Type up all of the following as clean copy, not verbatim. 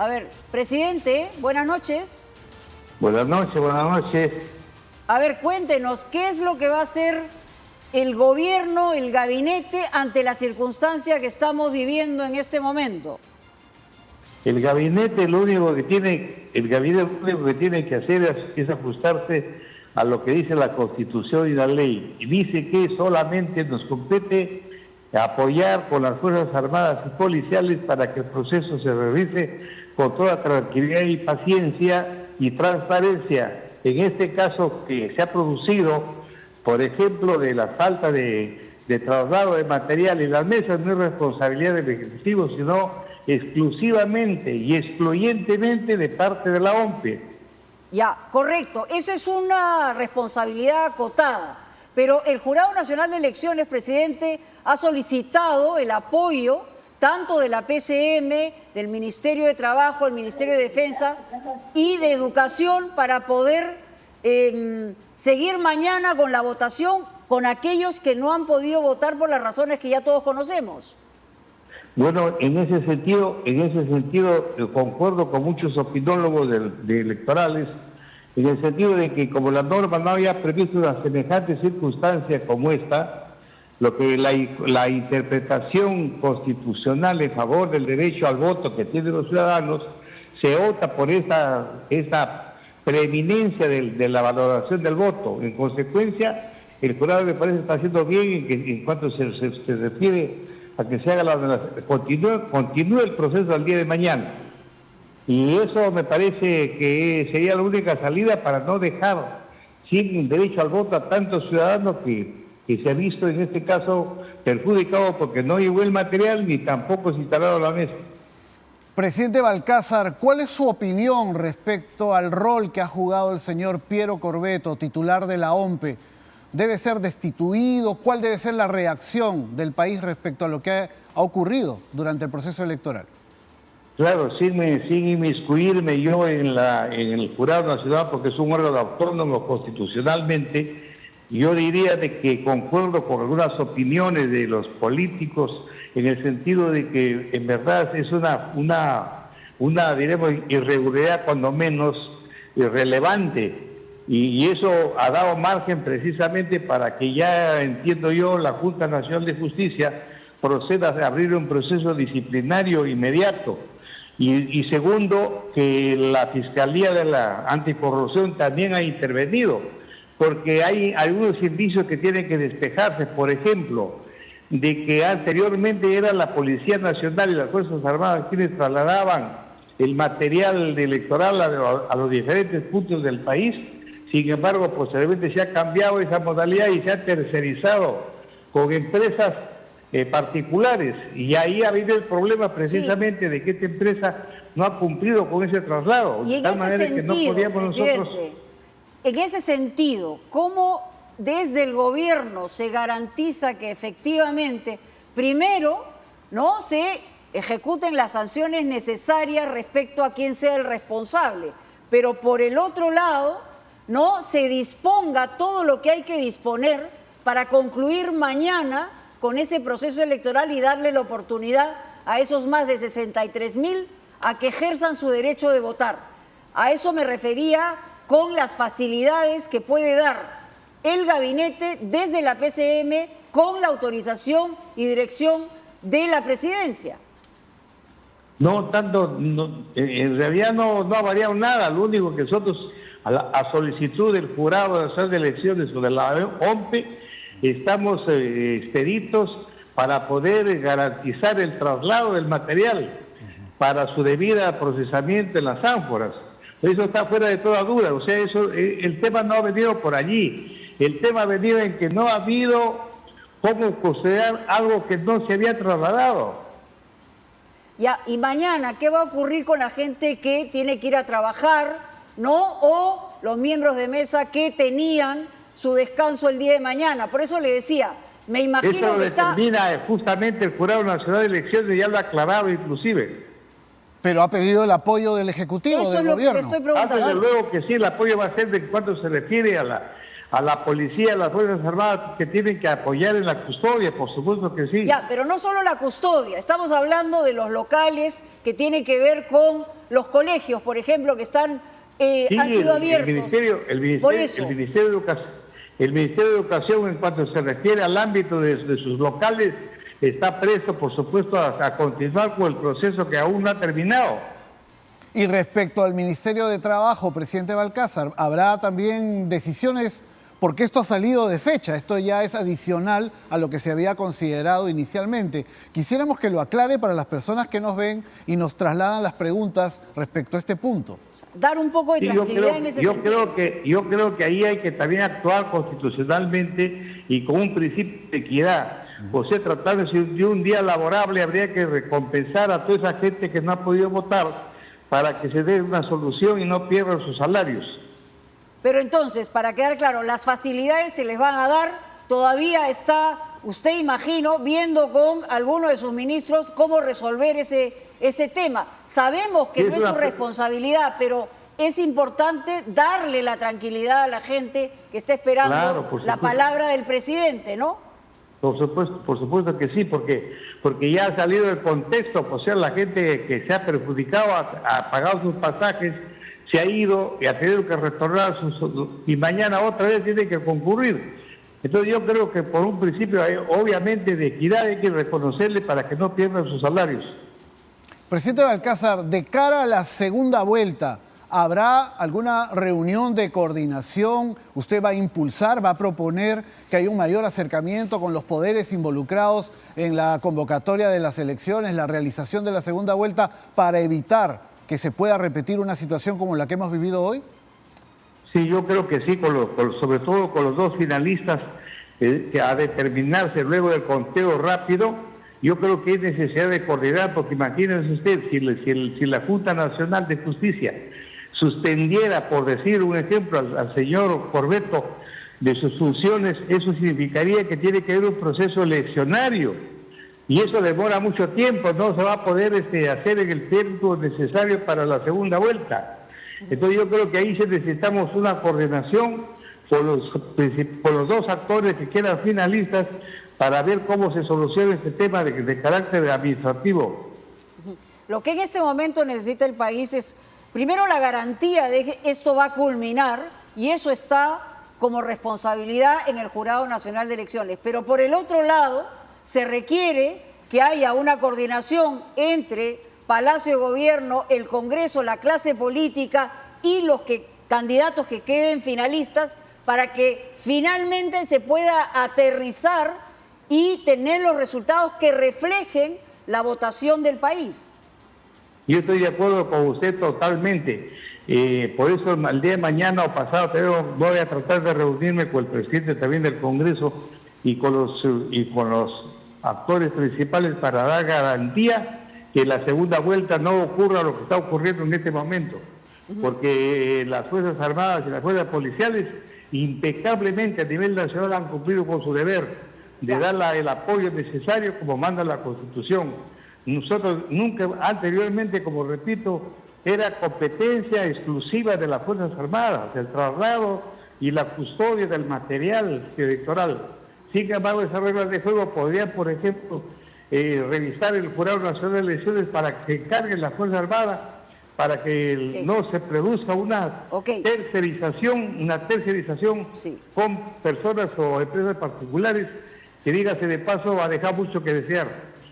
A ver, presidente, buenas noches. Buenas noches, buenas noches. A ver, cuéntenos, ¿qué es lo que va a hacer el gobierno, el gabinete, ante la circunstancia que estamos viviendo en este momento? El gabinete lo único que tiene que hacer es ajustarse a lo que dice la Constitución y la ley. Y dice que solamente nos compete apoyar con las Fuerzas Armadas y Policiales para que el proceso se realice con toda tranquilidad y paciencia y transparencia. En este caso que se ha producido, por ejemplo, de la falta de traslado de material en las mesas, no es responsabilidad del Ejecutivo, sino exclusivamente y excluyentemente de parte de la OMPE. Ya, correcto. Esa es una responsabilidad acotada. Pero el Jurado Nacional de Elecciones, presidente, ha solicitado el apoyo tanto de la PCM, del Ministerio de Trabajo, del Ministerio de Defensa y de Educación para poder seguir mañana con la votación con aquellos que no han podido votar por las razones que ya todos conocemos. Bueno, en ese sentido concuerdo con muchos opinólogos de electorales, en el sentido de que como la norma no había previsto una semejante circunstancia como esta, lo que la interpretación constitucional en favor del derecho al voto que tienen los ciudadanos se opta por esta preeminencia de la valoración del voto. En consecuencia, el jurado me parece está haciendo bien en cuanto se refiere a que se haga continúe el proceso al día de mañana. Y eso me parece que sería la única salida para no dejar sin derecho al voto a tantos ciudadanos que se ha visto en este caso perjudicado porque no llegó el material ni tampoco se instalaron la mesa. Presidente Balcázar, ¿cuál es su opinión respecto al rol que ha jugado el señor Piero Corvetto, titular de la OMPE? ¿Debe ser destituido? ¿Cuál debe ser la reacción del país respecto a lo que ha ocurrido durante el proceso electoral? Claro, sin inmiscuirme yo en el Jurado Nacional, porque es un órgano autónomo constitucionalmente, yo diría de que concuerdo con algunas opiniones de los políticos en el sentido de que en verdad es una diremos, irregularidad cuando menos irrelevante. Y eso ha dado margen precisamente para que ya, entiendo yo, la Junta Nacional de Justicia proceda a abrir un proceso disciplinario inmediato. Y segundo, que la Fiscalía de la Anticorrupción también ha intervenido, porque hay algunos indicios que tienen que despejarse, por ejemplo, de que anteriormente era la Policía Nacional y las Fuerzas Armadas quienes trasladaban el material electoral a los diferentes puntos del país. Sin embargo, posteriormente se ha cambiado esa modalidad y se ha tercerizado con empresas particulares. Y ahí ha habido el problema precisamente de que esta empresa no ha cumplido con ese traslado. Y en ese sentido, presidente, en ese sentido, ¿cómo desde el gobierno se garantiza que efectivamente, primero, no se ejecuten las sanciones necesarias respecto a quién sea el responsable, pero por el otro lado, no se disponga todo lo que hay que disponer para concluir mañana con ese proceso electoral y darle la oportunidad a esos más de 63.000 a que ejerzan su derecho de votar? A eso me refería con las facilidades que puede dar el gabinete desde la PCM con la autorización y dirección de la presidencia. En realidad no ha variado nada. Lo único que nosotros, a solicitud del Jurado Nacional de Elecciones o de la OMPE, estamos expeditos para poder garantizar el traslado del material para su debido procesamiento en las ánforas. Eso está fuera de toda duda. O sea, el tema no ha venido por allí. El tema ha venido en que no ha habido cómo considerar algo que no se había trasladado. Ya, y mañana, ¿qué va a ocurrir con la gente que tiene que ir a trabajar, no? O los miembros de mesa que tenían su descanso el día de mañana. Por eso le decía, me imagino esto que está... determina justamente el Jurado Nacional de Elecciones, ya lo ha aclarado inclusive. Pero ha pedido el apoyo del Ejecutivo, eso del es gobierno. Lo que le estoy preguntando. Desde luego que sí, el apoyo va a ser de cuanto se refiere a la policía, a las Fuerzas Armadas que tienen que apoyar en la custodia, por supuesto que sí. Ya, pero no solo la custodia, estamos hablando de los locales que tienen que ver con los colegios, por ejemplo, que están han sido abiertos. El Ministerio de Educación, en cuanto se refiere al ámbito de sus locales, está presto, por supuesto, a continuar con el proceso que aún no ha terminado. Y respecto al Ministerio de Trabajo, presidente Balcázar, ¿habrá también decisiones? Porque esto ha salido de fecha, esto ya es adicional a lo que se había considerado inicialmente. Quisiéramos que lo aclare para las personas que nos ven y nos trasladan las preguntas respecto a este punto. Dar un poco de tranquilidad en ese sentido. Yo creo que ahí hay que también actuar constitucionalmente y con un principio de equidad. O sea, tratándose de un día laborable, habría que recompensar a toda esa gente que no ha podido votar para que se dé una solución y no pierdan sus salarios. Pero entonces, para quedar claro, las facilidades se les van a dar. Todavía está, usted imagino, viendo con alguno de sus ministros cómo resolver ese tema. Sabemos que no es su responsabilidad, pero es importante darle la tranquilidad a la gente que está esperando la palabra del presidente, ¿no? Por supuesto que sí, porque ya ha salido del contexto, o sea, la gente que se ha perjudicado ha pagado sus pasajes, se ha ido y ha tenido que retornar y mañana otra vez tiene que concurrir. Entonces yo creo que por un principio, obviamente, de equidad hay que reconocerle para que no pierdan sus salarios. Presidente Balcázar, de cara a la segunda vuelta, ¿habrá alguna reunión de coordinación? ¿Usted va a impulsar, va a proponer que haya un mayor acercamiento con los poderes involucrados en la convocatoria de las elecciones, la realización de la segunda vuelta, para evitar que se pueda repetir una situación como la que hemos vivido hoy? Sí, yo creo que sí, sobre todo con los dos finalistas, que a determinarse luego del conteo rápido, yo creo que hay necesidad de coordinar, porque imagínense usted, si la Junta Nacional de Justicia suspendiera, por decir un ejemplo, al señor Corbeto de sus funciones, eso significaría que tiene que haber un proceso eleccionario. Y eso demora mucho tiempo, no se va a poder hacer en el tiempo necesario para la segunda vuelta. Entonces yo creo que ahí sí necesitamos una coordinación por los dos actores que quedan finalistas para ver cómo se soluciona este tema de carácter administrativo. Lo que en este momento necesita el país es, primero, la garantía de que esto va a culminar, y eso está como responsabilidad en el Jurado Nacional de Elecciones. Pero por el otro lado, se requiere que haya una coordinación entre Palacio de Gobierno, el Congreso, la clase política y los candidatos que queden finalistas, para que finalmente se pueda aterrizar y tener los resultados que reflejen la votación del país. Yo estoy de acuerdo con usted totalmente. Por eso el día de mañana o pasado voy a tratar de reunirme con el presidente también del Congreso y con los actores principales para dar garantía que la segunda vuelta no ocurra lo que está ocurriendo en este momento. Porque las Fuerzas Armadas y las Fuerzas Policiales impecablemente a nivel nacional han cumplido con su deber de dar el apoyo necesario como manda la Constitución. Nosotros nunca, anteriormente, como repito, era competencia exclusiva de las Fuerzas Armadas, el traslado y la custodia del material electoral. Sin embargo, esas reglas de juego podrían, por ejemplo, revisar el Jurado Nacional de Elecciones para que se encarguen las Fuerzas Armadas, para que no se produzca una tercerización, con personas o empresas particulares que, dígase de paso, va a dejar mucho que desear.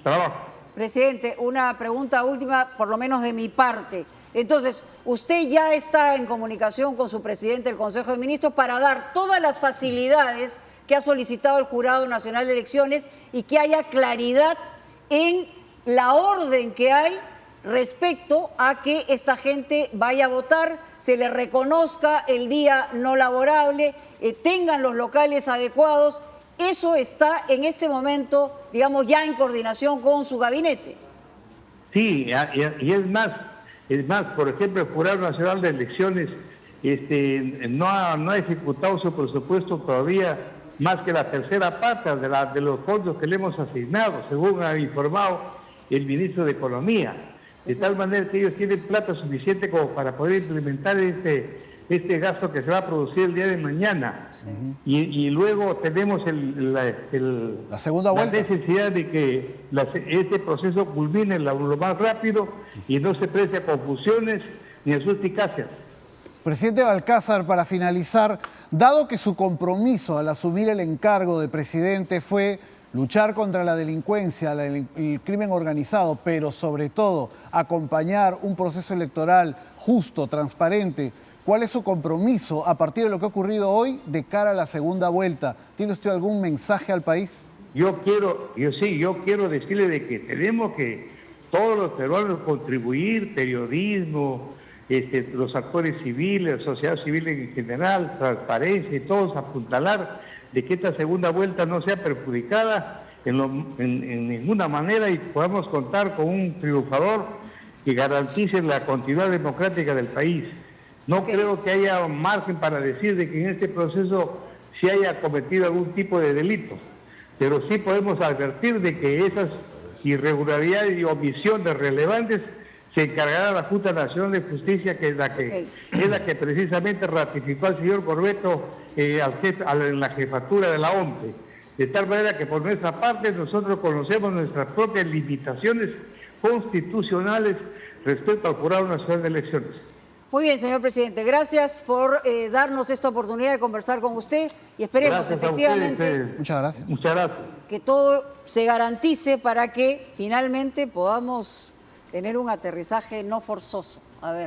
Trabajo. Presidente, una pregunta última, por lo menos de mi parte. Entonces, usted ya está en comunicación con su presidente del Consejo de Ministros para dar todas las facilidades que ha solicitado el Jurado Nacional de Elecciones y que haya claridad en la orden que hay respecto a que esta gente vaya a votar, se le reconozca el día no laborable, tengan los locales adecuados. Eso está en este momento, digamos, ya en coordinación con su gabinete. Sí, y es más, por ejemplo, el Jurado Nacional de Elecciones no ha ejecutado su presupuesto todavía más que la tercera parte de los fondos que le hemos asignado, según ha informado el ministro de Economía. De tal manera que ellos tienen plata suficiente como para poder implementar este gasto que se va a producir el día de mañana. Y luego tenemos La segunda vuelta. la necesidad de que este proceso culmine lo más rápido y no se preste a confusiones ni a suspicacias. Presidente Balcázar, para finalizar, dado que su compromiso al asumir el encargo de presidente fue luchar contra la delincuencia, el crimen organizado, pero sobre todo acompañar un proceso electoral justo, transparente, ¿cuál es su compromiso a partir de lo que ha ocurrido hoy de cara a la segunda vuelta? ¿Tiene usted algún mensaje al país? Yo quiero decirle de que tenemos que todos los peruanos contribuir, periodismo, los actores civiles, la sociedad civil en general, transparencia y todos apuntalar de que esta segunda vuelta no sea perjudicada en ninguna manera y podamos contar con un triunfador que garantice la continuidad democrática del país. No creo que haya margen para decir de que en este proceso se haya cometido algún tipo de delito, pero sí podemos advertir de que esas irregularidades y omisiones relevantes se encargará la Junta Nacional de Justicia, que es la que precisamente ratificó al señor Corbeto en la jefatura de la OMPE. De tal manera que por nuestra parte nosotros conocemos nuestras propias limitaciones constitucionales respecto al Jurado Nacional de Elecciones. Muy bien, señor presidente. Gracias por darnos esta oportunidad de conversar con usted y esperemos Gracias efectivamente ustedes. Muchas gracias. Muchas gracias. que todo se garantice para que finalmente podamos tener un aterrizaje no forzoso. A ver.